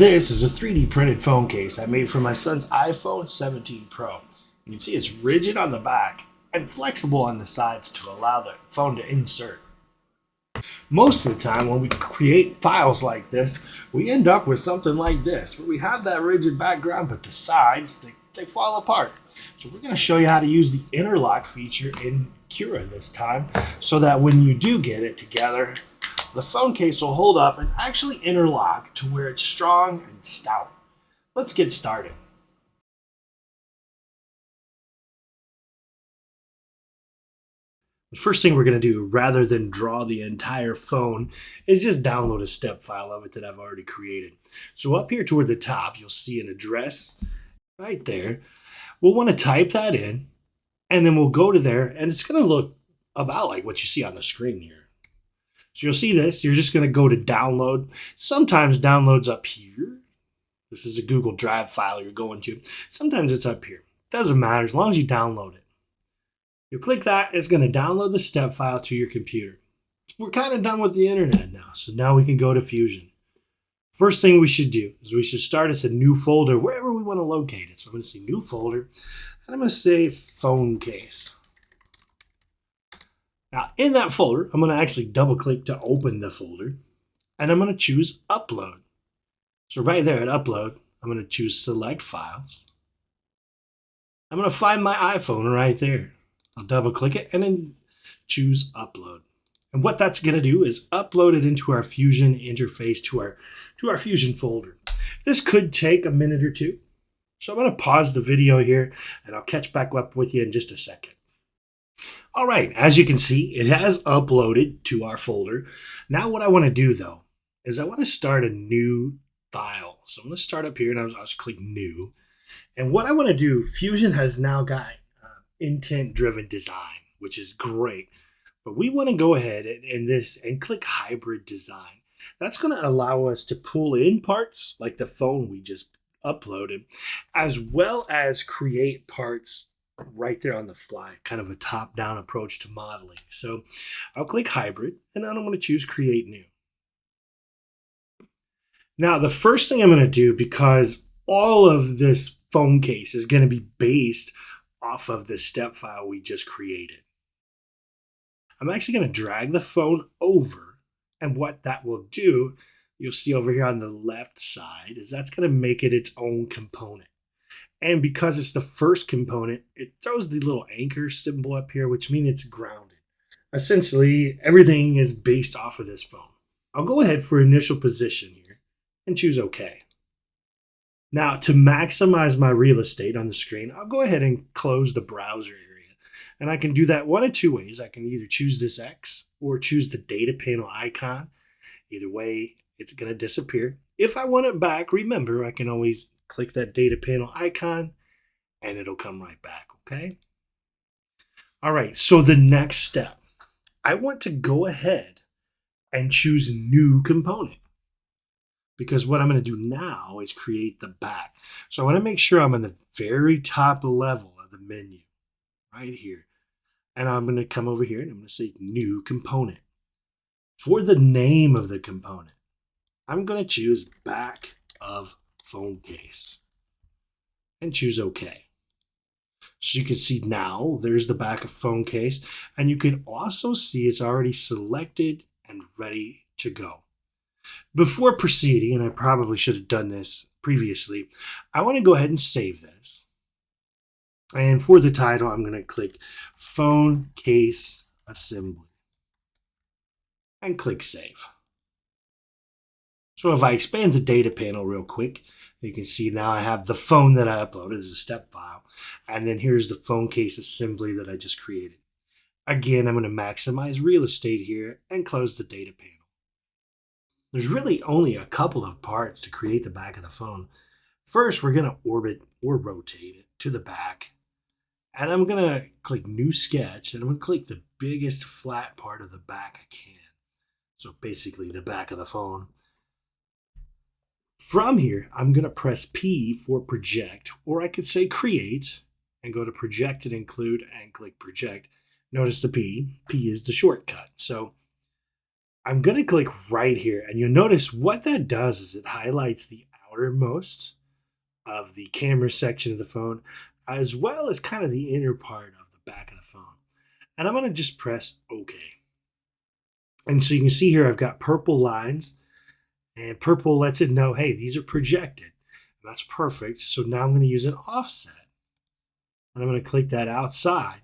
This is a 3D printed phone case I made for my son's iPhone 17 Pro. You can see it's rigid on the back and flexible on the sides to allow the phone to insert. Most of the time when we create files like this, we end up with something like this, where we have that rigid background, but the sides, they fall apart. So we're going to show you how to use the interlock feature in Cura this time, so that when you do get it together, the phone case will hold up and actually interlock to where it's strong and stout. Let's get started. The first thing we're going to do, rather than draw the entire phone, is just download a step file of it that I've already created. So up here toward the top, you'll see an address right there. We'll want to type that in, and then we'll go to there, and it's going to look about like what you see on the screen here. So you'll see this. You're just going to go to download. Sometimes download's up here. This is a Google Drive file you're going to. Sometimes it's up here. Doesn't matter as long as you download it. You click that, it's going to download the step file to your computer. We're kind of done with the internet now, so now we can go to Fusion. First thing we should do is we should start as a new folder wherever we want to locate it. So I'm going to say new folder, and I'm going to say phone case. Now in that folder, I'm going to actually double click to open the folder, and I'm going to choose upload. So right there at upload, I'm going to choose select files. I'm going to find my iPhone right there. I'll double click it and then choose upload. And what that's going to do is upload it into our Fusion interface to our Fusion folder. This could take a minute or two. So I'm going to pause the video here and I'll catch back up with you in just a second. All right, as you can see, it has uploaded to our folder. Now what I want to do though, is I want to start a new file. So I'm going to start up here and I'll just click new. And what I want to do, Fusion has now got intent-driven design, which is great. But we want to go ahead and click hybrid design. That's going to allow us to pull in parts like the phone we just uploaded, as well as create parts right there on the fly, kind of a top-down approach to modeling. So I'll click hybrid, and then I'm going to choose create new. Now, the first thing I'm going to do, because all of this phone case is going to be based off of the step file we just created, I'm actually going to drag the phone over, and what that will do, you'll see over here on the left side, is that's going to make it its own component. And because it's the first component, it throws the little anchor symbol up here, which means it's grounded. Essentially, everything is based off of this phone. I'll go ahead for initial position here and choose OK. Now, to maximize my real estate on the screen, I'll go ahead and close the browser area. And I can do that one of two ways. I can either choose this X or choose the data panel icon. Either way, it's going to disappear. If I want it back, remember, I can always click that data panel icon and it'll come right back, okay? All right, so the next step, I want to go ahead and choose new component. Because what I'm going to do now is create the back. So I want to make sure I'm on the very top level of the menu, right here. And I'm going to come over here and I'm going to say new component. For the name of the component, I'm going to choose back of phone case and choose OK. So you can see now there's the back of phone case, and you can also see it's already selected and ready to go. Before proceeding, and I probably should have done this previously, I want to go ahead and save this. And for the title, I'm going to click Phone Case Assembly and click Save. So if I expand the data panel real quick, you can see now I have the phone that I uploaded as a step file. And then here's the phone case assembly that I just created. Again, I'm going to maximize real estate here and close the data panel. There's really only a couple of parts to create the back of the phone. First, we're going to orbit or rotate it to the back. And I'm going to click New Sketch, and I'm going to click the biggest flat part of the back I can. So basically the back of the phone. From here, I'm going to press P for project, or I could say create, and go to project and include and click project. Notice the P. P is the shortcut. So I'm going to click right here, and you'll notice what that does is it highlights the outer outermost of the camera section of the phone, as well as kind of the inner part of the back of the phone. And I'm going to just press OK. And so you can see here I've got purple lines, and purple lets it know, hey, these are projected. And that's perfect. So now I'm going to use an offset. And I'm going to click that outside.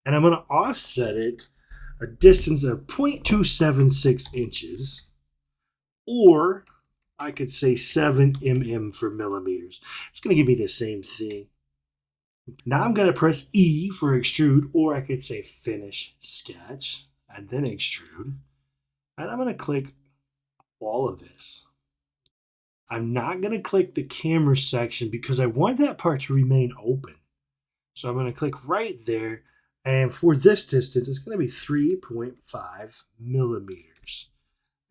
And I'm going to offset it a distance of 0.276 inches, or I could say 7 mm for millimeters. It's going to give me the same thing. Now I'm going to press E for extrude, or I could say finish sketch and then extrude. And I'm going to click all of this. I'm not going to click the camera section because I want that part to remain open. So I'm going to click right there. And for this distance, it's going to be 3.5 millimeters.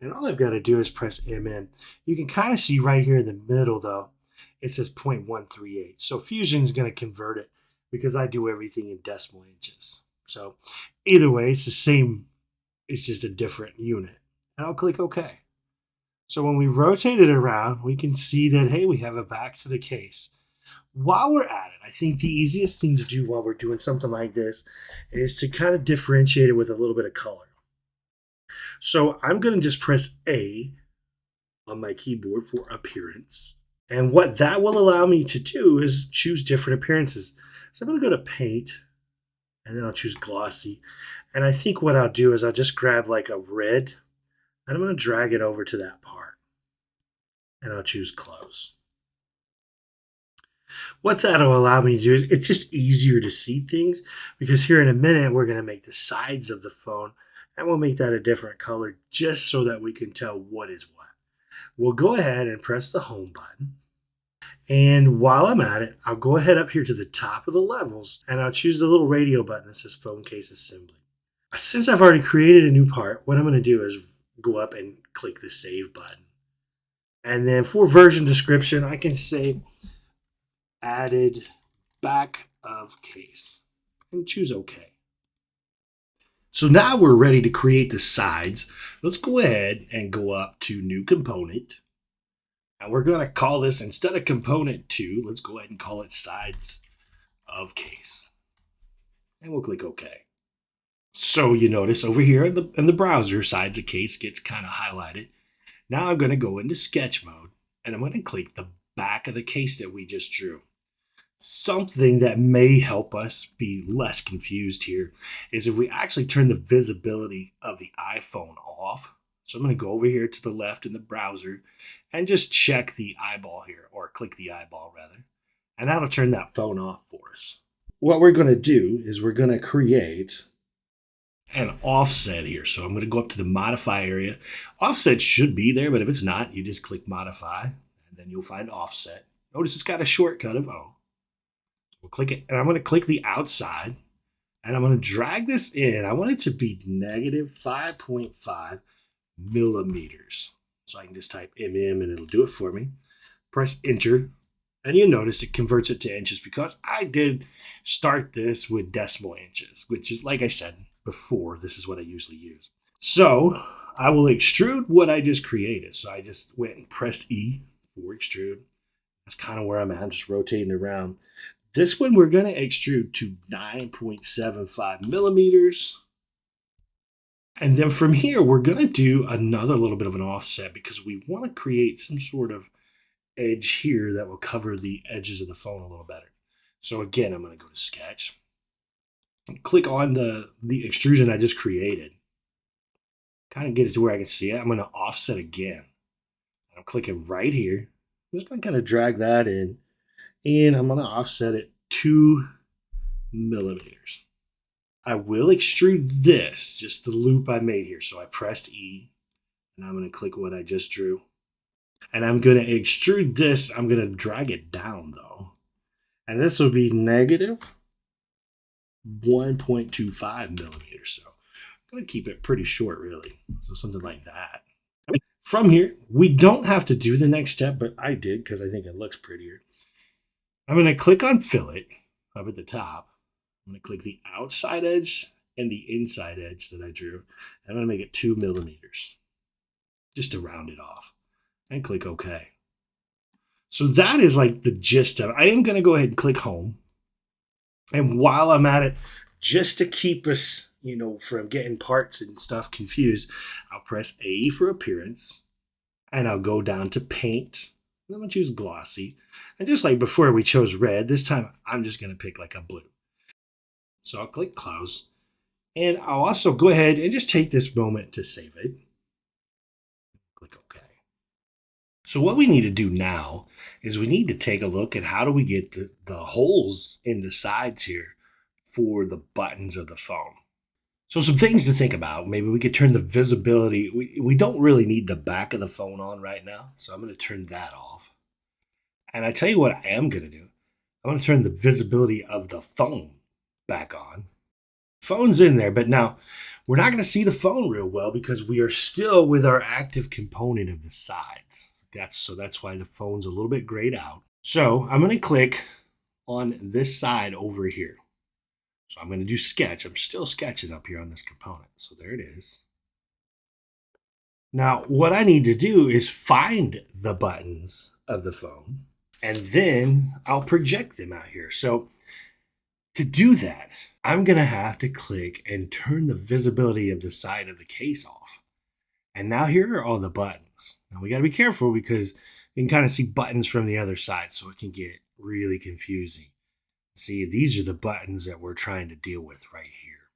And all I've got to do is press MM. You can kind of see right here in the middle, though, it says 0.138. So Fusion is going to convert it because I do everything in decimal inches. So either way, it's the same. It's just a different unit. And I'll click OK. So when we rotate it around, we can see that, hey, we have a back to the case. While we're at it, I think the easiest thing to do while we're doing something like this is to kind of differentiate it with a little bit of color. So I'm going to just press A on my keyboard for appearance. And what that will allow me to do is choose different appearances. So I'm going to go to paint, and then I'll choose glossy. And I think what I'll do is I'll just grab like a red, and I'm going to drag it over to that part. And I'll choose close. What that'll allow me to do is it's just easier to see things, because here in a minute we're going to make the sides of the phone, and we'll make that a different color just so that we can tell what is what. We'll go ahead and press the home button. And while I'm at it, I'll go ahead up here to the top of the levels, and I'll choose the little radio button that says phone case assembly. Since I've already created a new part, what I'm going to do is go up and click the save button. And then for version description, I can say added back of case and choose OK. So now we're ready to create the sides. Let's go ahead and go up to new component. And we're going to call this, instead of component 2, let's go ahead and call it sides of case. And we'll click OK. So you notice over here in the browser, sides of case gets kind of highlighted. Now I'm going to go into sketch mode, and I'm going to click the back of the case that we just drew. Something that may help us be less confused here is if we actually turn the visibility of the iPhone off. So I'm going to go over here to the left in the browser and just check the eyeball here, or click the eyeball rather, and that'll turn that phone off for us. What we're going to do is we're going to create an offset here. So I'm going to go up to the modify area. Offset should be there, but if it's not, you just click modify, and then you'll find offset. Notice it's got a shortcut of O. We'll click it, and I'm going to click the outside, and I'm going to drag this in. I want it to be negative 5.5 millimeters. So I can just type mm, and it'll do it for me. Press enter, and you notice it converts it to inches because I did start this with decimal inches, which is, like I said before, this is what I usually use. So I will extrude what I just created. So I just went and pressed E for extrude. That's kind of where I'm at. I'm just rotating around. This one we're going to extrude to 9.75 millimeters. And then from here, we're going to do another little bit of an offset because we want to create some sort of edge here that will cover the edges of the phone a little better. So again, I'm going to go to sketch and click on the extrusion I just created. Kind of get it to where I can see it. I'm going to offset again. I'm clicking right here. I'm just going to kind of drag that in. And I'm going to offset it 2 millimeters. I will extrude this, just the loop I made here. So I pressed E, and I'm going to click what I just drew. And I'm going to extrude this. I'm going to drag it down, though. And this will be negative 1.25 millimeters. So I'm going to keep it pretty short, really. So something like that. From here, we don't have to do the next step, but I did because I think it looks prettier. I'm going to click on fillet up at the top. I'm going to click the outside edge and the inside edge that I drew. I'm going to make it 2 millimeters just to round it off, and click OK. So that is like the gist of it. I am going to go ahead and click home. And while I'm at it, just to keep us, from getting parts and stuff confused, I'll press A for appearance and I'll go down to paint. I'm going to choose glossy. And just like before we chose red, this time I'm just going to pick like a blue. So I'll click close. And I'll also go ahead and just take this moment to save it. Click OK. So what we need to do now is we need to take a look at how do we get the holes in the sides here for the buttons of the phone. So some things to think about. Maybe we could turn the visibility. We don't really need the back of the phone on right now. So I'm going to turn that off. And I tell you what I am going to do. I'm going to turn the visibility of the phone back on. Phone's in there, but now we're not going to see the phone real well because we are still with our active component of the sides. That's why the phone's a little bit grayed out. So I'm going to click on this side over here. So I'm going to do sketch. I'm still sketching up here on this component. So there it is. Now what I need to do is find the buttons of the phone and then I'll project them out here. So to do that, I'm going to have to click and turn the visibility of the side of the case off. And now here are all the buttons. Now we got to be careful because you can kind of see buttons from the other side, so it can get really confusing. See, these are the buttons that we're trying to deal with right here.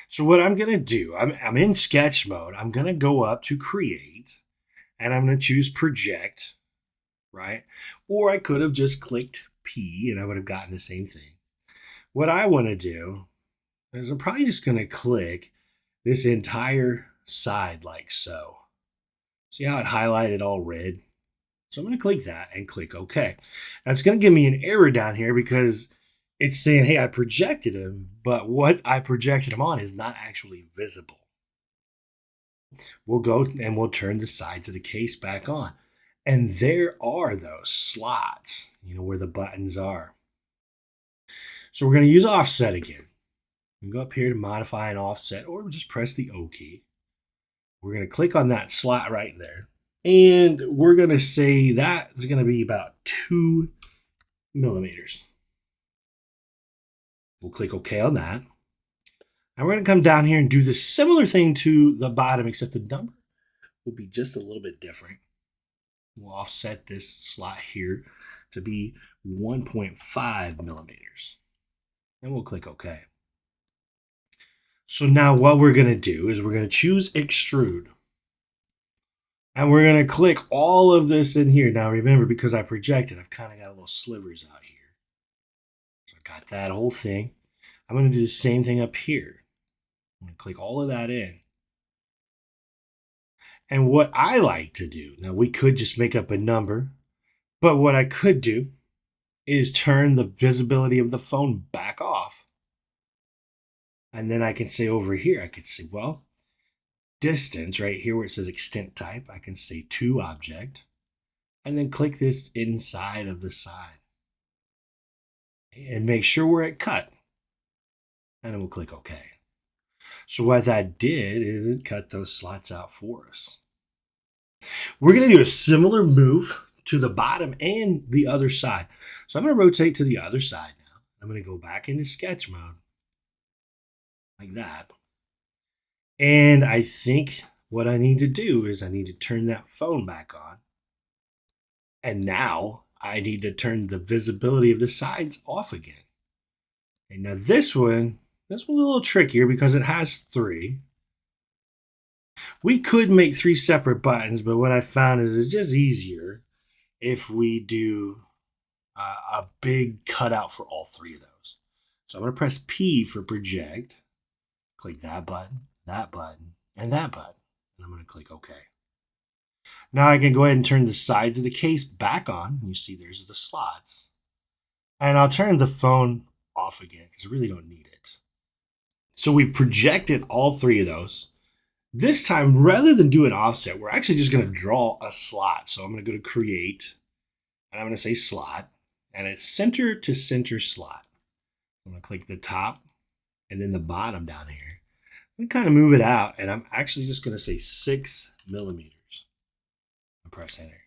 So what I'm going to do, I'm in sketch mode. I'm going to go up to create and I'm going to choose project, right? Or I could have just clicked P and I would have gotten the same thing. What I want to do is I'm probably just going to click this entire side like so. See how it highlighted all red? So I'm going to click that and click OK. Now it's going to give me an error down here because it's saying, hey, I projected him, but what I projected him on is not actually visible. We'll go and we'll turn the sides of the case back on. And there are those slots, where the buttons are. So we're going to use offset again. We can go up here to modify an offset or just press the O key. We're going to click on that slot right there. And we're going to say that is going to be about 2 millimeters. We'll click OK on that. And we're going to come down here and do the similar thing to the bottom, except the number will be just a little bit different. We'll offset this slot here to be 1.5 millimeters. And we'll click OK. So now what we're going to do is we're going to choose extrude. And we're going to click all of this in here. Now remember, because I projected, I've kind of got little slivers out here. So I got that whole thing. I'm going to do the same thing up here. I'm going to click all of that in. And what I like to do, now we could just make up a number, but what I could do is turn the visibility of the phone back off. And then I can say over here, I could say, well, distance right here where it says extent type, I can say to object and then click this inside of the side and make sure we're at cut. And then we'll click OK. So what that did is it cut those slots out for us. We're going to do a similar move to the bottom and the other side. So I'm going to rotate to the other side now. I'm going to go back into sketch mode like that. And I think what I need to do is I need to turn that phone back on. And now I need to turn the visibility of the sides off again. And now this one's a little trickier because it has 3. We could make 3 separate buttons, but what I found is it's just easier if we do a big cutout for all 3 of those. So I'm going to press P for project, click that button, and that button. And I'm going to click OK. Now I can go ahead and turn the sides of the case back on. You see there's the slots. And I'll turn the phone off again because I really don't need it. So we've projected all 3 of those. This time, rather than do an offset, we're actually just going to draw a slot. So I'm going to go to create, and I'm going to say slot, and it's center to center slot. I'm going to click the top and then the bottom down here. I'm going to kind of move it out, and I'm actually just going to say 6 millimeters. And press enter.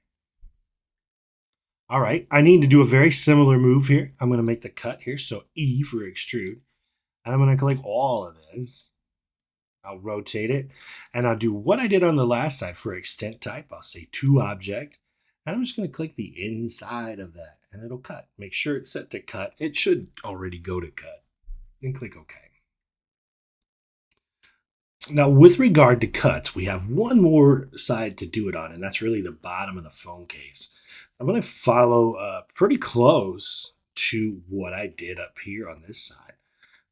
All right, I need to do a very similar move here. I'm going to make the cut here, so E for extrude. And I'm going to click all of this. I'll rotate it, and I'll do what I did on the last side for extent type. I'll say to object, and I'm just going to click the inside of that, and it'll cut. Make sure it's set to cut. It should already go to cut. Then click OK. Now, with regard to cuts, we have one more side to do it on, and that's really the bottom of the phone case. I'm going to follow pretty close to what I did up here on this side.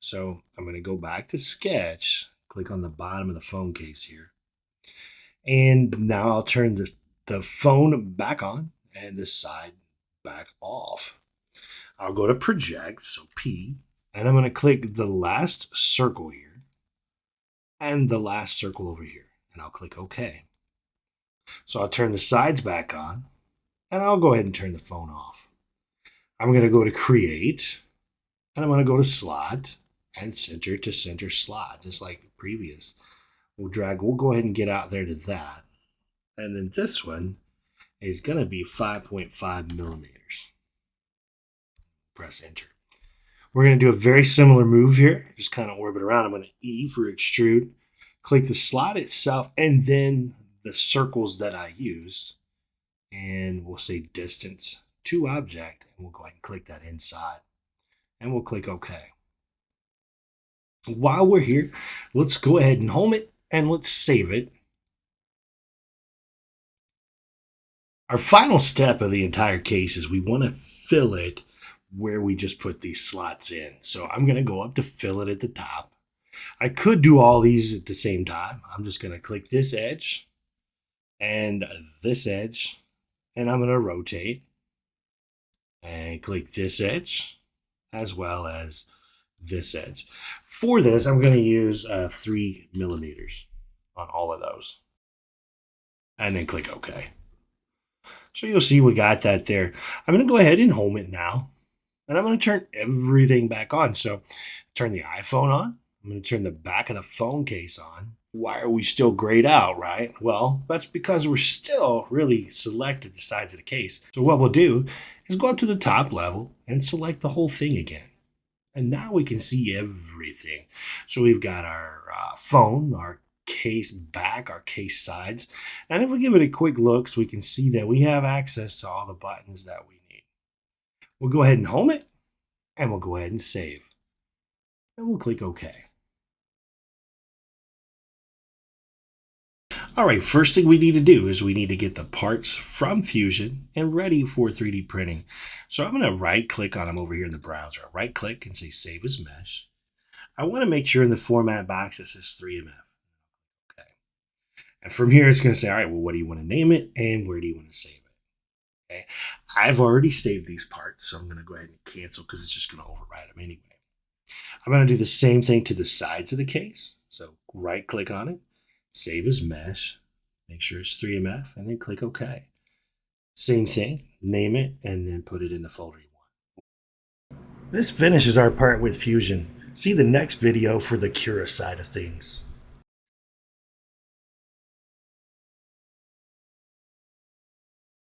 So I'm going to go back to Sketch, click on the bottom of the phone case here. And now I'll turn the phone back on and this side back off. I'll go to Project, so P, and I'm going to click the last circle here and the last circle over here, and I'll click OK. So I'll turn the sides back on, and I'll go ahead and turn the phone off. I'm going to go to Create, and I'm going to go to Slot and Center to Center Slot, just like previous. We'll go ahead and get out there to that. And then this one is going to be 5.5 millimeters. Press Enter. We're going to do a very similar move here. Just kind of orbit around. I'm going to E for extrude, click the slot itself, and then the circles that I use. And we'll say distance to object, and we'll go ahead and click that inside. And we'll click OK. While we're here, let's go ahead and home it, and let's save it. Our final step of the entire case is we want to fill it where we just put these slots in. So I'm going to go up to fill it at the top. I could do all these at the same time. I'm just going to click this edge and this edge, and I'm going to rotate and click this edge as well as this edge. For this, I'm going to use 3 millimeters on all of those, and then click OK. So you'll see we got that there. I'm going to go ahead and home it now, and I'm going to turn everything back on. So turn the iPhone on. I'm going to turn the back of the phone case on. Why are we still grayed out, right? Well, that's because we're still really selected the sides of the case. So what we'll do is go up to the top level and select the whole thing again. And now we can see everything. So we've got our phone, our case back, our case sides. And if we give it a quick look, so we can see that we have access to all the buttons that we need. We'll go ahead and home it, and we'll go ahead and save. And we'll click OK. All right, first thing we need to do is we need to get the parts from Fusion and ready for 3D printing. So I'm going to right click on them over here in the browser. Right click and say Save as Mesh. I want to make sure in the format box it says 3MF. Okay. And from here it's going to say, all right, well, what do you want to name it and where do you want to save it? Okay. I've already saved these parts, so I'm going to go ahead and cancel because it's just going to override them anyway. I'm going to do the same thing to the sides of the case. So right click on it. Save as mesh, make sure it's 3MF, and then click OK. Same thing, name it, and then put it in the folder you want. This finishes our part with Fusion. See the next video for the Cura side of things.